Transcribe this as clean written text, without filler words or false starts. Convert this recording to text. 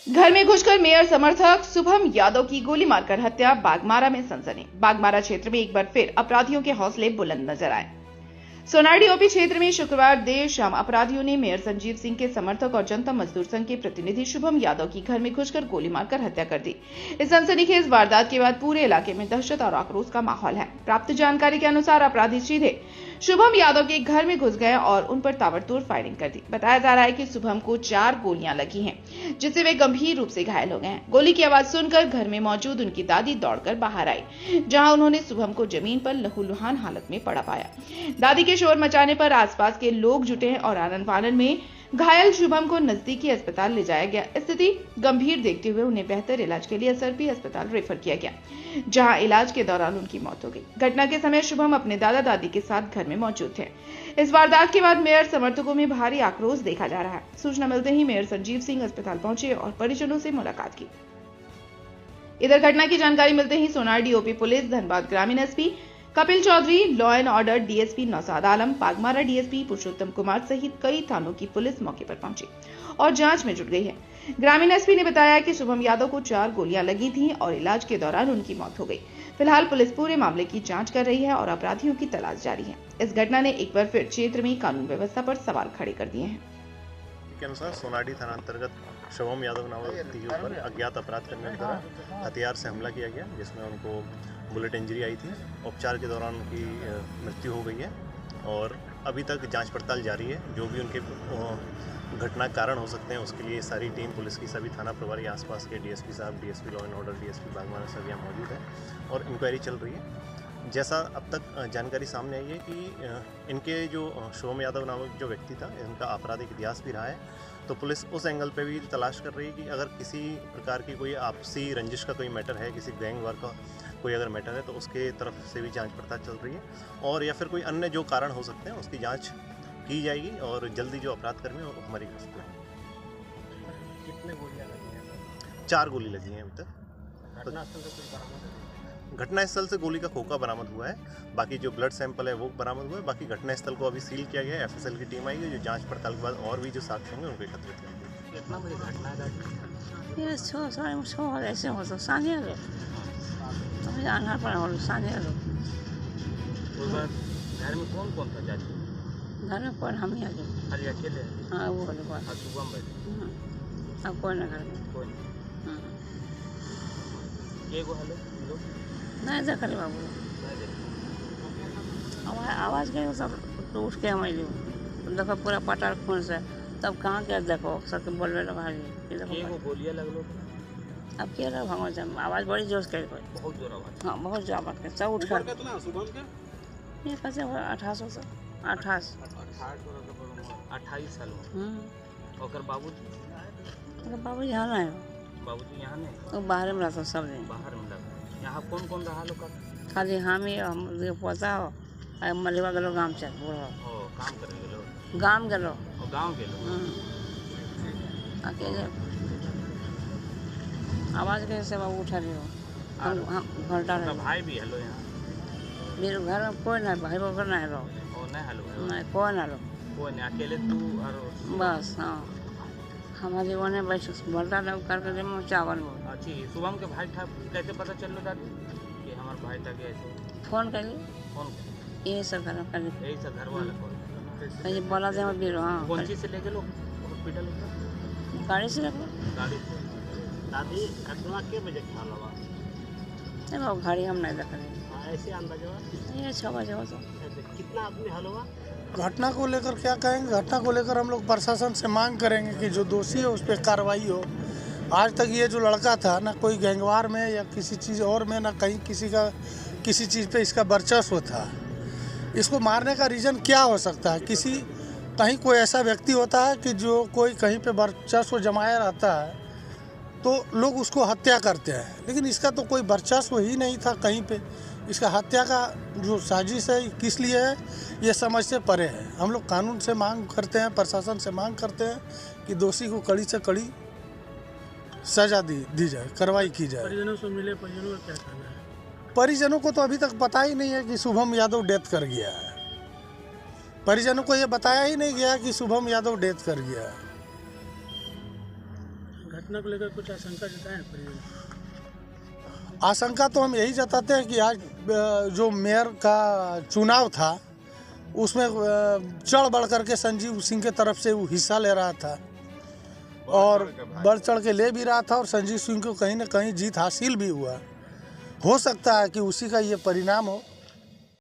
घर में घुसकर मेयर समर्थक शुभम यादव की गोली मारकर हत्या। बागमारा में सनसनी। बागमारा क्षेत्र में एक बार फिर अपराधियों के हौसले बुलंद नजर आए। सोनाडी ओपी क्षेत्र में शुक्रवार देर शाम अपराधियों ने मेयर संजीव सिंह के समर्थक और जनता मजदूर संघ के प्रतिनिधि शुभम यादव की घर में घुसकर गोली मारकर हत्या कर दी। इस सनसनीखेज वारदात के बाद पूरे इलाके में दहशत और आक्रोश का माहौल है। प्राप्त जानकारी के अनुसार अपराधी सीधे शुभम यादव के घर में घुस गए और उन पर ताबड़तोड़ फायरिंग कर दी। बताया जा रहा है कि शुभम को 4 गोलियां लगी हैं, जिससे वे गंभीर रूप से घायल हो गए हैं। गोली की आवाज सुनकर घर में मौजूद उनकी दादी दौड़कर बाहर आई, जहां उन्होंने शुभम को जमीन पर लहूलुहान हालत में पड़ा पाया। दादी के शोर मचाने पर आसपास के लोग जुटे और आनन फानन में घायल शुभम को नजदीकी अस्पताल ले जाया गया। स्थिति गंभीर देखते हुए उन्हें बेहतर इलाज के लिए एसआरपी अस्पताल रेफर किया गया, जहां इलाज के दौरान उनकी मौत हो गई। घटना के समय शुभम अपने दादा दादी के साथ घर में मौजूद थे। इस वारदात के बाद मेयर समर्थकों में भारी आक्रोश देखा जा रहा है। सूचना मिलते ही मेयर संजीव सिंह अस्पताल पहुंचे और परिजनों से मुलाकात की। इधर घटना की जानकारी मिलते ही सोनाडी ओपी पुलिस, धनबाद ग्रामीण SP Kapil Chaudhary, law and order DSP Naushad Alam, Baghmara DSP Purushottam Kumar सहित कई थानों की पुलिस मौके पर पहुंची और जांच में जुट गई है। ग्रामीण एसपी ने बताया कि शुभम यादव को 4 गोलियां लगी थीं और इलाज के दौरान उनकी मौत हो गई। फिलहाल पुलिस पूरे मामले की जांच कर रही है और अपराधियों की तलाश जारी है। इस घटना ने एक बार फिर क्षेत्र में कानून व्यवस्था पर सवाल खड़े कर दिए हैं। के अनुसार सोनाडी थाना अंतर्गत शुभम यादव नामक व्यक्ति के ऊपर अज्ञात अपराध करने के दौरान हथियार से हमला किया गया, जिसमें उनको बुलेट इंजरी आई थी। उपचार के दौरान उनकी मृत्यु हो गई है और अभी तक जांच पड़ताल जारी है। जो भी उनके घटना कारण हो सकते हैं उसके लिए सारी टीम पुलिस की, सभी थाना प्रभारी, आसपास के डीएसपी साहब, DSP law and order, DSP Baghmara सब यहाँ मौजूद है और इंक्वायरी चल रही है। जैसा अब तक जानकारी सामने आई है कि इनके जो शुभम यादव नामक जो व्यक्ति था, इनका आपराधिक इतिहास भी रहा है, तो पुलिस उस एंगल पे भी तलाश कर रही है कि अगर किसी प्रकार की कोई आपसी रंजिश का कोई मैटर है, किसी गैंग वार का कोई अगर मैटर है, तो उसके तरफ से भी जांच पड़ताल चल रही है और या फिर कोई अन्य जो कारण हो सकते हैं उसकी जांच की जाएगी और जल्दी जो अपराध कर्मी है हमारी गिरफ्त में। कितने गोलियां लगी हैं? 4 गोली लगी हैं अभी तक। घटनास्थल से गोली का खोखा बरामद हुआ है, बाकी जो ब्लड सैंपल है वो बरामद हुआ है। बाकी घटनास्थल को अभी सील किया गया है। एफएसएल की टीम आएगी जो जांच पड़ताल के बाद और भी जो साक्ष्य होंगे उनको एकत्रित करेंगे। कितना बड़ी घटना है? ये 6 ऐसे हो तो सांझे लो तो जाना पड़ा हो सांझे लो। उस बार घर में कौन कौन था चाची? घर में कौन हम ही आ गए। खाली अकेले? हाँ वो वाले बात। और सुबह बैठे? अब कौन है घर में? कोई ये को हेलो लोग नहीं देखा बाबू, आवाज़ गई सब तो उठ के हमारे लिए देखो पूरा पटार खून से, तब कहाँ के देखो सबके बोलने लगा ये वो गोलियां लगलो। अब क्या रहा भगवान, आवाज़ बड़ी जोर से कोई बहुत जोर आवाज। हाँ बहुत जोर आवाज के सब उठ कर। कितना सुबह के? ये कैसे 28 से 28 28 साल में। और बाबू यहाँ नहीं, बाबूजी यहाँ नहीं, तो बाहर में रहता सब दिन। बाहर में लगा। यहाँ कौन कौन रहा लोग का? खाली हम ही पोता हो मलिवा गलो गाँव चल बूढ़ो काम करे गेलो, गाँव गलो और गांव गेलो अकेले आवाज़ कैसे बाबू उठा रही हो। हम घंटा रहे भाई भी हेलो यहाँ मेरे घर में कोई नहीं, भाई बहन नहीं रहो। और नहीं हेलो नहीं कोई ना लो, कोई नहीं, अकेले तू और बस। हाँ हमारे वो ने बस भंटा करके दे चावल वो। अच्छी शुभम के भाई था, कैसे पता चल लो दादी कि हमारे भाई था? कैसे फोन करिए, कौन? यही सब घर में करिए, यही सब घर वाला कौन? कहीं बोला दे हम बीरो। हाँ कौन चीज़ से लेके लो हॉस्पिटल? गाड़ी से रखो। गाड़ी से। दादी घटना के बजे खा लगा? नहीं बाबू गाड़ी हम नहीं रख रहे, ऐसे अंदाजा ये 6 बजे हो तो। कितना आदमी हलवा? घटना को लेकर क्या कहेंगे? घटना को लेकर हम लोग प्रशासन से मांग करेंगे कि जो दोषी है उस पर कार्रवाई हो। आज तक ये जो लड़का था ना कोई गैंगवार में या किसी चीज़ और में, ना कहीं किसी चीज़ पे इसका वर्चस्व था। इसको मारने का रीज़न क्या हो सकता है? कहीं कोई ऐसा व्यक्ति होता है कि जो कोई कहीं पे वर्चस्व जमाया रहता है तो लोग उसको हत्या करते हैं, लेकिन इसका तो कोई वर्चस्व ही नहीं था कहीं पे। इसका हत्या का जो साजिश है किस लिए है ये समझ से परे है। हम लोग कानून से मांग करते हैं, प्रशासन से मांग करते हैं कि दोषी को कड़ी से कड़ी सजा दी जाए, कार्रवाई की जाए। परिजनों से मिले, परिजनों का क्या कहना है? परिजनों को तो अभी तक पता ही नहीं है कि शुभम यादव डेथ कर गया है। परिजनों को ये बताया ही नहीं गया कि शुभम यादव डेथ कर गया है। घटना को लेकर कुछ आशंका जताएं परिजन? आशंका तो हम यही जताते हैं कि आज जो मेयर का चुनाव था उसमें चढ़ बढ़ करके संजीव सिंह के तरफ से वो हिस्सा ले रहा था और बढ़ चढ़ के ले भी रहा था और संजीव सिंह को कहीं ना कहीं जीत हासिल भी हुआ। हो सकता है कि उसी का ये परिणाम हो